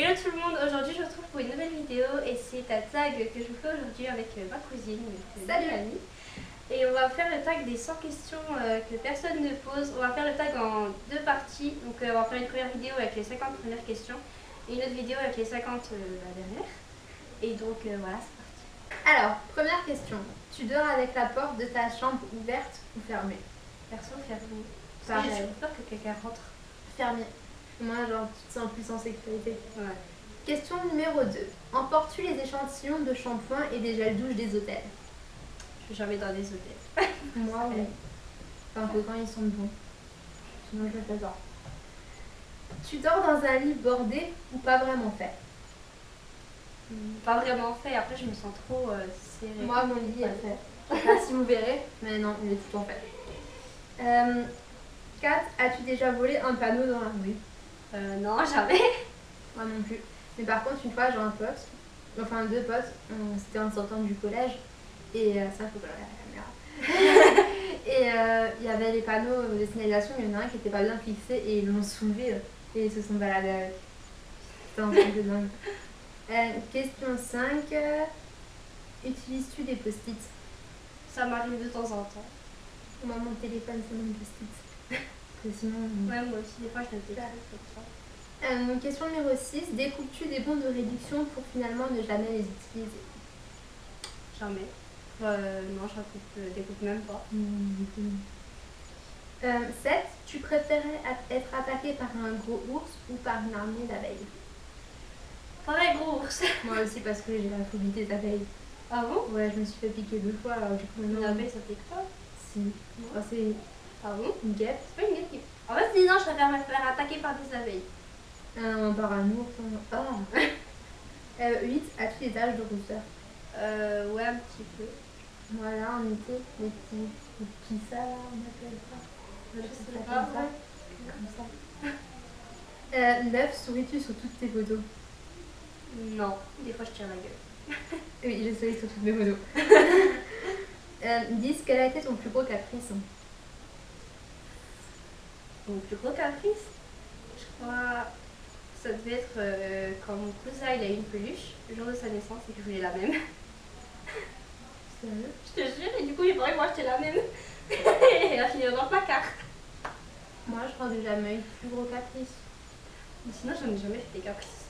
Hello tout le monde, aujourd'hui je vous retrouve pour une nouvelle vidéo et c'est un tag que je vous fais aujourd'hui avec ma cousine, Salut Annie. Et on va faire le tag des 100 questions que personne ne pose. On va faire le tag en deux parties, donc on va faire une première vidéo avec les 50 premières questions et une autre vidéo avec les 50 dernières. Et donc voilà, c'est parti. Alors, première question. Tu dors avec la porte de ta chambre ouverte ou fermée? Perso, fermé. Parce que j'ai toujours peur que quelqu'un rentre. Fermée. Moi, genre, tu te sens plus en sécurité. Ouais. Question numéro 2. Emportes-tu les échantillons de shampoing et des gels douche des hôtels? Je suis jamais dans des hôtels. Moi, oui. Enfin, que quand ils sont bons. Sinon, je le fais pas. Tu dors dans un lit bordé ou pas vraiment fait? Pas vraiment fait, après je me sens trop serrée. Moi, mon lit est fait. Je sais pas si vous verrez, mais non, il est tout en fait. 4. As-tu déjà volé un panneau dans la rue? Non, jamais. Moi non plus. Mais par contre, une fois, j'ai un pote, enfin deux potes, c'était en sortant du collège, et ça, faut pas la caméra. Et il y avait les panneaux de signalisation, il y en a un qui était pas bien fixé, et ils l'ont soulevé, et ils se sont baladés avec. C'était un truc de dingue. Question 5. Utilises-tu des post-it? Ça m'arrive de temps en temps. Moi, mon téléphone, c'est mon post-it. Sinon, ouais, moi aussi, des fois, je note des trucs comme ça. Question numéro 6. Découpes-tu des bons de réduction pour finalement ne jamais les utiliser? Jamais. Non, je découpe même pas. 7. Tu préférais être attaqué par un gros ours ou par une armée d'abeilles? Pareil, gros ours. Moi aussi, parce que j'ai la phobie des abeilles. Ah bon? Ouais, je me suis fait piquer 2 fois, alors du coup, Une abeille, ça pique pas? Si. Oh, c'est Ah bon? une guêpe. C'est pas une guêpe qui... En fait, dis non, je préfère me faire attaquer par des abeilles. Par un ours. Ah. 8. As-tu des taches de rousseur? Ouais, un petit peu. Voilà, en été, les petits ça, là, on appelle ça. Je sais Ça pas, comme ça. 9. Souris-tu sur toutes tes photos? Non, des fois je tire la gueule. Oui, je souris sur toutes mes photos. 10. Quel a été ton plus gros caprice? Mon plus gros caprice, je crois, ça devait être quand mon cousin il a eu une peluche le jour de sa naissance et que je voulais la même. Sérieux? Je te jure, et du coup, il paraît que moi j'étais la même. Et elle a fini dans le placard. Moi, je crois que j'ai jamais eu de plus gros caprice. Mais sinon, j'en ai jamais fait des caprices.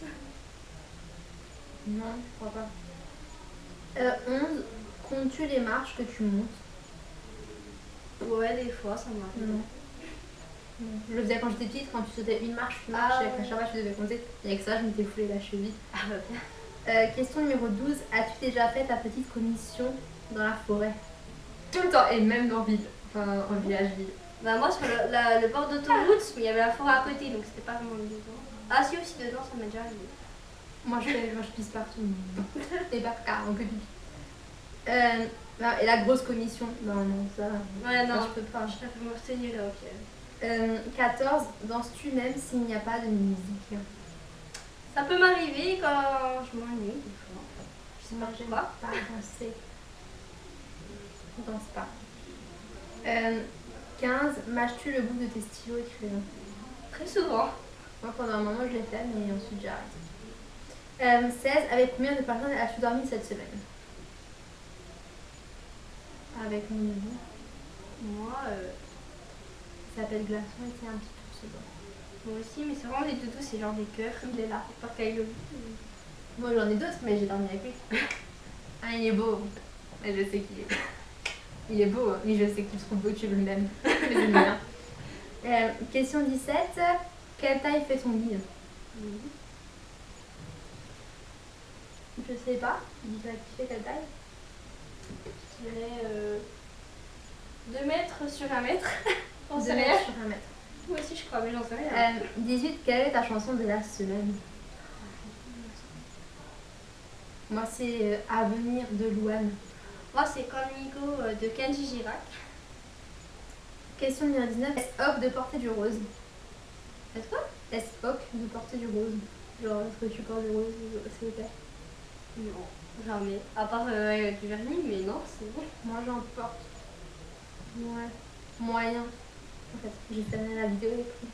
Non, je crois pas. 11. Comptes-tu les marches que tu montes? Ouais, des fois, ça m'arrive. Non. Je le faisais quand j'étais petite, quand tu sautais une marche, tu marches, et à chaque fois tu devais compter. Et avec ça, je m'étais foulé la cheville. Ah bah bien. Question numéro 12. As-tu déjà fait ta petite commission dans la forêt? Tout le temps, et même dans ville, enfin en village-ville. Bah moi, sur le bord d'autoroute, il y avait la forêt à côté, donc c'était pas vraiment dedans. Ah si, aussi dedans, ça m'est déjà arrivé. Moi je pisse partout. Et pas en que pipi. Et la grosse commission. Non, ça. Ouais, non, ça, je peux pas. Je préfère me retenir là, ok. 14. Danses-tu même s'il n'y a pas de musique? Ça peut m'arriver quand je m'ennuie, des fois. Je sais pas J'aime pourquoi. pas danser. Je danse pas. 15. Mâches-tu le bout de tes stylos et crayons? Très souvent. Moi pendant un moment je l'ai fait, mais ensuite j'ai arrêté. 16. Avec combien de personnes as-tu dormi cette semaine? Avec mon neveu. Moi, Ça s'appelle Glaçon et c'est un petit peu second. moi aussi, mais c'est vraiment les doudous, c'est genre des cœurs. Il est là. Par Kylo. Moi j'en ai d'autres, mais j'ai dormi avec lui. Ah, il est beau. Mais je sais qu'il est. Il est beau, mais je sais que tu le trouves beau, tu le l'aimes. Mais j'aime bien. Question 17. Quelle taille fait ton lit? Je sais pas. Dis-toi qui fait quelle taille? Je dirais 2 mètres sur 1 mètre. 2 mètres sur 1 mètre. Moi aussi, je crois, mais j'en sais rien. 18. Quelle est ta chanson de la semaine? Moi, c'est Avenir de Louane. Moi, c'est Conmigo de Kenji Girac. Question numéro 19. Est-ce ok de porter du rose? Est-ce quoi? Est-ce ok de porter du rose? Genre, est-ce que tu portes du rose, s'il vous plaît? Non, jamais. À part du vernis, mais non, c'est bon. Moi, j'en porte. Ouais. Moyen. En fait, j'ai terminé la vidéo et tout.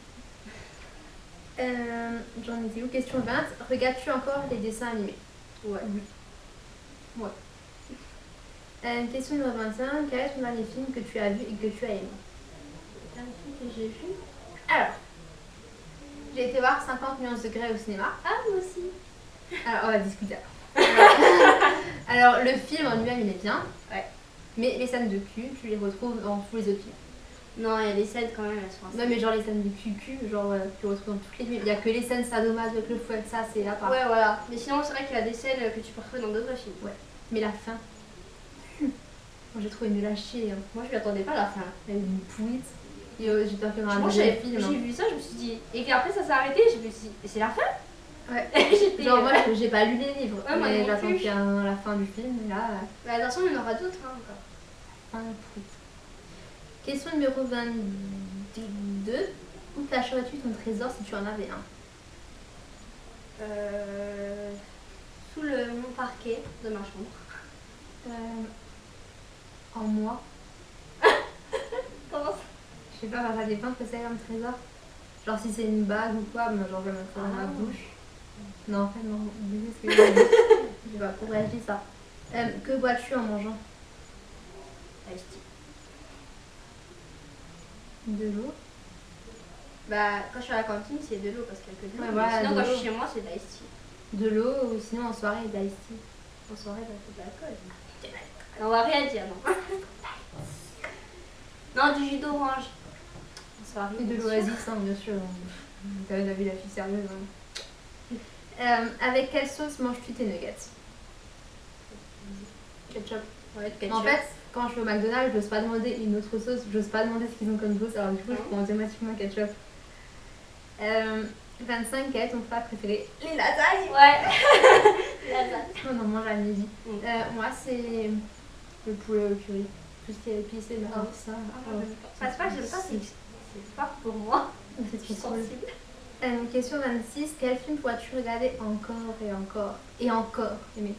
J'en étais où? Question 20. Regardes-tu encore les dessins animés? Ouais. Oui. Ouais. Question numéro 25. Quel est ton dernier film que tu as vu et que tu as aimé? C'est un film que j'ai vu. Alors, j'ai été voir 50 nuances de Grey au cinéma. Ah, moi aussi. Alors, on va discuter. Alors, le film en lui-même, il est bien. Ouais. Mais les scènes de cul, tu les retrouves dans tous les autres films. Non, il y a des scènes quand même, elles sont assez... Non, mais genre les scènes de cul, genre tu retrouves dans toutes les films. Il n'y a que les scènes sadomaso avec le fouet, ça c'est à part. Ouais, voilà. Mais sinon, c'est vrai qu'il y a des scènes que tu peux retrouver dans d'autres films. Ouais. Mais la fin. Moi j'ai trouvé nul à chier. Hein. Moi, je m'y attendais pas à la fin. Elle est une pouite. Et j'ai peur qu'il y ait un Moi, deuxième j'ai film. Hein. vu ça, je me suis dit. Et puis après, ça s'est arrêté, je me suis dit, mais c'est la fin? Ouais. J'étais. Genre moi j'ai pas lu les livres, Ouais, moi mais non j'attends plus. qu'il y ait la fin du film. Et là, Mais attention, il y en aura d'autres hein, encore. fin de pouite. Question numéro 22. Où cacherais-tu ton trésor si tu en avais un? Sous mon parquet de ma chambre. En moi. Comment ça? Je sais pas, ça dépend ce que c'est comme trésor. Genre si c'est une bague ou quoi, mais genre je vais mettre ça dans ma Ah. bouche. Non, en fait, non. Désolé, ce que je sais pas pourquoi je dis ça. Que bois-tu en mangeant? Ice tea. De l'eau. Bah, quand je suis à la cantine, c'est de l'eau parce qu'il y a que de l'eau. Ouais, Mais voilà, sinon, de quand je l'eau. suis chez moi, c'est de l'ice tea. De l'eau ou sinon en soirée de l'ice tea. En soirée, bah, c'est de l'alcool. On va rien dire, non. Non, du jus d'orange. En soirée. Et de bien sûr. l'oasis, hein, bien sûr. T'avais vu la fille sérieuse. Hein. Avec quelle sauce manges-tu tes nuggets? Ketchup. Ouais, de ketchup. En fait, quand je vais au McDonald's, j'ose pas demander une autre sauce, j'ose pas demander ce qu'ils ont comme sauce, alors du coup, je prends automatiquement ketchup. 25, quel est ton plat préféré? Les lasagnes. Ouais. Lasagne. On en mange à midi. Mm. Moi, c'est le poulet au curry. Tout ce qui est épicé, là, Ah. ça. Enfin, c'est pas que j'aime pas, c'est pas pour moi. C'est Je suis trop cool. sensible. Question 26, quel film pourras-tu regarder encore et encore et encore aimer?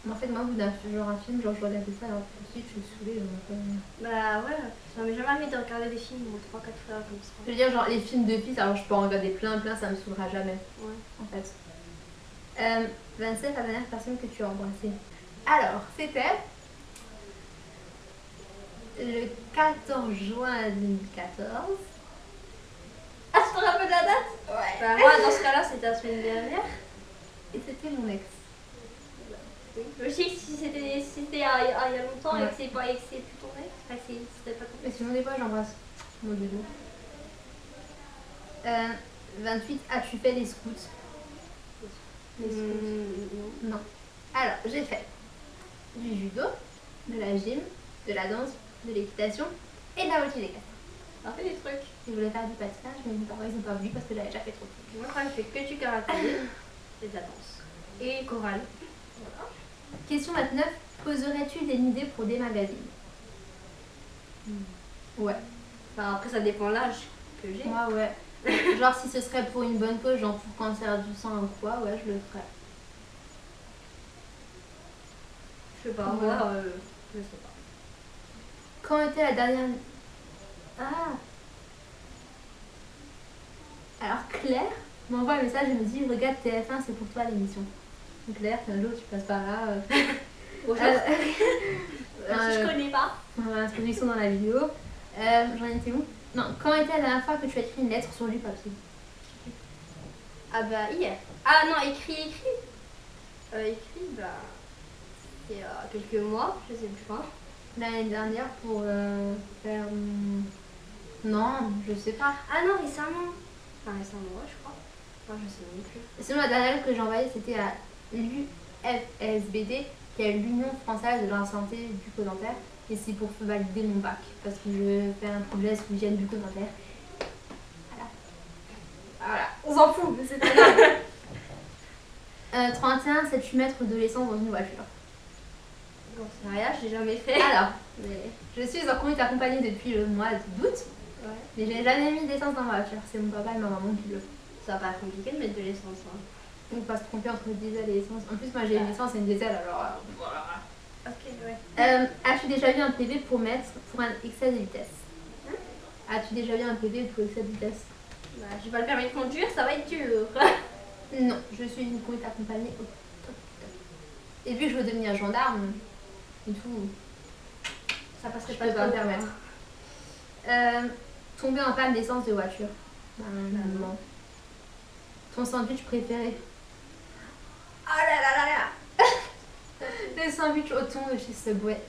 En fait, moi, au bout d'un genre un film, genre je regardais ça, alors tout de suite je suis saoulée. Donc, Bah ouais, ça m'est jamais arrivé de regarder des films en 3-4 fois comme ça. Je veux dire, genre les films de filles, alors je peux en regarder plein, ça me saoulera jamais, Ouais. en fait. 27, la dernière personne que tu as embrassée. Alors, c'était le 14 juin 2014. Ah, tu te rappelles la date? Ouais. Bah moi, dans ce cas-là, c'était la semaine dernière. Et c'était mon ex. Oui. Je sais que si c'était il y a longtemps et Ouais. que c'est pas et que c'est plus ton ex, enfin, c'était pas ton Mais ex. sinon, des fois, j'embrasse mon doudou. 28, as-tu fait les scouts? Les scouts. Non. Non. Alors, j'ai fait du judo, de la gym, de la danse, de l'équitation et de la voltige des castres. On fait des trucs. Je voulais faire du patinage, mais mes parents ils n'ont pas voulu parce que j'avais déjà fait trop de trucs. Moi, quand je fais que du karaté et de la danse. Et chorale. Voilà. Question 29, poserais-tu des idées pour des magazines? Ouais. Enfin, après, ça dépend l'âge que j'ai. Moi, ouais. Genre, si ce serait pour une bonne cause, genre pour cancer du sang ou quoi, ouais, je le ferais. Je sais pas, Ouais. moi, je sais pas. Quand était la dernière. Ah! Alors, Claire m'envoie un message et me dit regarde TF1, c'est pour toi l'émission. Donc, Claire, si un jour tu passes par là. Bonjour. Si je connais pas. Introduction dans la vidéo. J'en étais où? Non, quand était la dernière fois que tu as écrit une lettre sur du papier? Ah bah hier. Ah non, écrit. Écrit, bah. Il y a quelques mois, je sais plus quand. L'année dernière pour faire. Non, je sais pas. Ah non, récemment. Enfin, récemment, ouais, je crois. Enfin, je sais même plus. Sinon, la dernière que j'ai envoyée, c'était à l'UFSBD, qui est l'Union française de la santé bucco-dentaire. Et c'est pour valider mon bac, parce que je veux faire un projet sur l'hygiène bucco-dentaire. Voilà, on s'en fout, mais c'est pas grave. 31, sais-tu mettre de l'essence dans une voiture? Bon, c'est rien, je l'ai jamais fait. Alors, Mais. je suis en conduite accompagnée depuis le mois d'août, Ouais. mais j'ai jamais mis d'essence dans ma voiture. C'est mon papa et ma maman qui le font. Ça va pas être compliqué de mettre de l'essence. Hein. On peut pas se tromper entre diesel et essence. En plus, moi j'ai une essence et une diesel, alors voilà. Ok, ouais. As-tu déjà vu un PV pour un excès de vitesse? As-tu déjà vu un PV de excès de vitesse? Bah, j'ai pas le permis de conduire, ça va être dur. Non, je suis une conduite accompagnée au top. Et vu que je veux devenir gendarme, et tout, Ça passerait je pas peux pas me trop, permettre. Tomber en panne d'essence de voiture. Non. Ton sandwich préféré? Oh là là là là. Le sandwich au thon de chez Subway.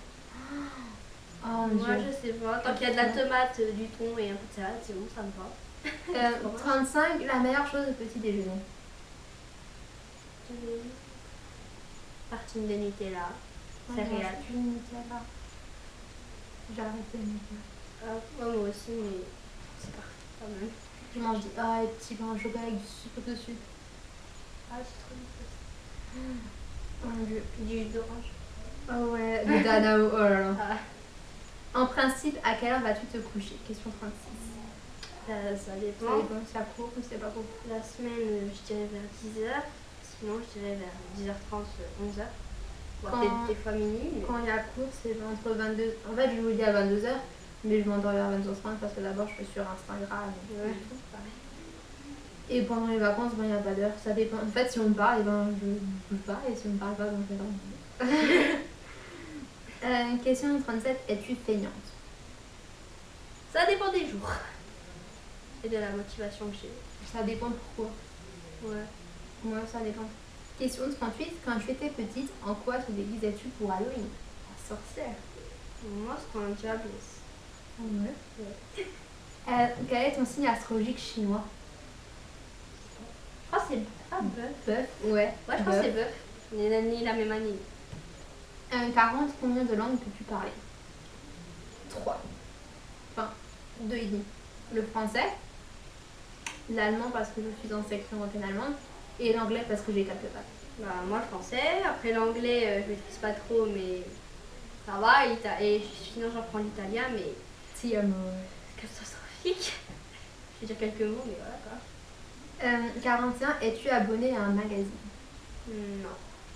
Oh mon Moi, dieu. je sais pas. Tant qu'il y a de la tomate, du thon et un peu de salade, c'est bon, ça me va. 35, la meilleure chose au petit déjeuner. Tartine de Nutella, céréales. Plus de Nutella. J'ai arrêté le Nutella. Moi aussi, mais c'est parfait quand même. Je mange des petits pains au chocolat avec du sucre dessus. Ah, c'est trop bon. Oh mon dieu. Du jus d'orange. Oh ouais, le Danao, oh là là. Ah, En principe, à quelle heure vas-tu te coucher? Question 36. ça Ça dépend. dépend si ça court ou c'est pas court. La semaine, je dirais vers 10h. Sinon, je dirais vers 10h30, 11h. Quand- Peut-être des fois minuit. Mais... Quand il y a cours, c'est entre 22. En fait, je vous dis à 22h, mais je m'endors vers 22h30 parce que d'abord, je suis sur Instagram. Ouais, Et tout. pareil. Et pendant les vacances, il n'y a pas d'heure. Ça dépend. En fait, si on me parle, je ne bouge pas. Et si on me parle pas, je fais rien. Question 37. Es-tu feignante? Ça dépend des jours. Et de la motivation que j'ai. Ça dépend pourquoi. Ouais. Moi, ça dépend. Question 38. Quand tu étais petite, en quoi te déguisais-tu pour Halloween? En sorcière. Moi, c'est un diablesse. Ouais. Quel est ton signe astrologique chinois? Je crois que c'est bœuf. Bœuf. Ouais. Ouais, je pense que c'est bœuf. On est né la même année. 40, combien de langues peux-tu parler? 3. Enfin, 2 et demi. Le français, l'allemand parce que je suis en section européenne allemande, et l'anglais parce que j'ai quelques bacs. Bah, moi, le français. Après, l'anglais, je maîtrise pas trop, mais ça va. Et sinon, j'apprends l'italien, mais Si, catastrophique. Je vais dire quelques mots, mais voilà quoi. 41, es-tu abonné à un magazine?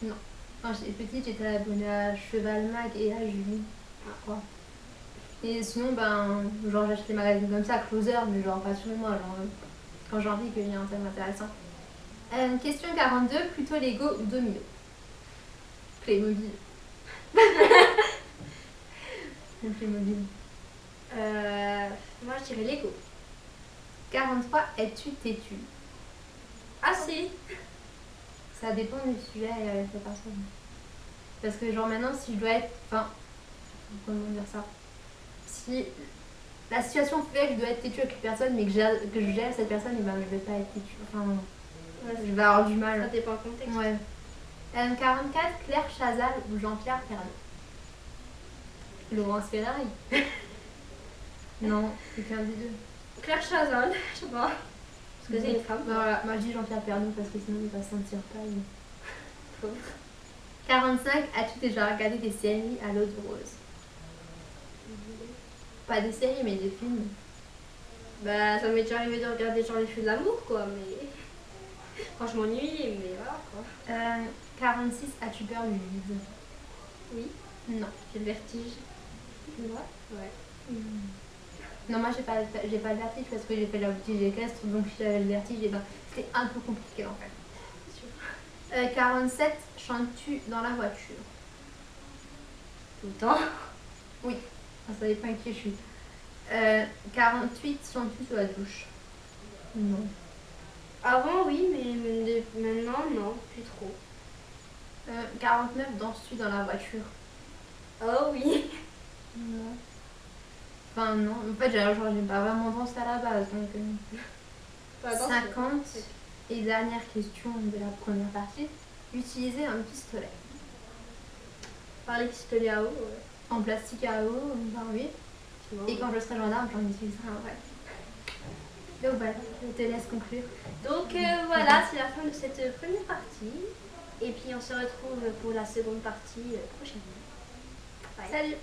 Non. Quand j'étais petite, j'étais abonnée à Cheval Mag et à Julie, je crois. Et sinon, genre j'achète les magazines comme ça, Closer, mais genre pas sur moi, genre quand j'ai envie qu'il y ait un thème intéressant. Question 42, plutôt Lego ou Domino? Playmobil. Ou Playmobil. Moi, je dirais Lego. 43, es-tu têtu? Ah, si. Ça dépend du sujet et avec la personne. Parce que genre maintenant, si je dois être... Enfin, comment dire ça? Si la situation fait que je dois être têtue avec une personne, mais que je gère cette personne, et je vais pas être têtue. Enfin, Ouais, je vais avoir du ça mal. dépend du contexte. Ouais. 44, Claire Chazal ou Jean-Pierre Pernaut? Laurence Ferrari. Non, aucun des deux. Claire Chazal, je sais pas. Parce que c'est une femme. Voilà, moi je dis Jean-Pierre Pernaut parce que sinon il va se sentir pas. Pauvre. 45, as-tu déjà regardé des séries à l'eau de rose? Pas des séries, mais des films. Bah, ça m'est déjà arrivé de regarder genre les feux de l'amour, quoi, mais. Quand je m'ennuie, mais voilà, quoi. 46, as-tu peur du vide? Oui, Non. j'ai le vertige. Tu vois? Ouais. Non, moi j'ai pas le vertige parce que j'ai fait la boutique équestre, donc si j'avais le vertige, c'était un peu compliqué en fait. 47, chantes-tu dans la voiture? Tout le temps. Oui, ça dépend avec qui je suis. 48, chantes-tu sous la douche? Non. Avant, oui, mais maintenant, non, plus trop. 49, danses-tu dans la voiture? Oh oui. Non. Enfin non, en fait j'ai pas vraiment dansé à la base, donc... Pas danser. 50, et dernière question de la première partie, utiliser un pistolet. Par les pistolets à eau, ouais. En plastique à eau, oui. Et quand je serai gendarme, j'en utiliserai un vrai. Donc voilà, je te laisse conclure. Donc voilà, c'est la fin de cette première partie. Et puis on se retrouve pour la seconde partie prochainement. Bye. Salut!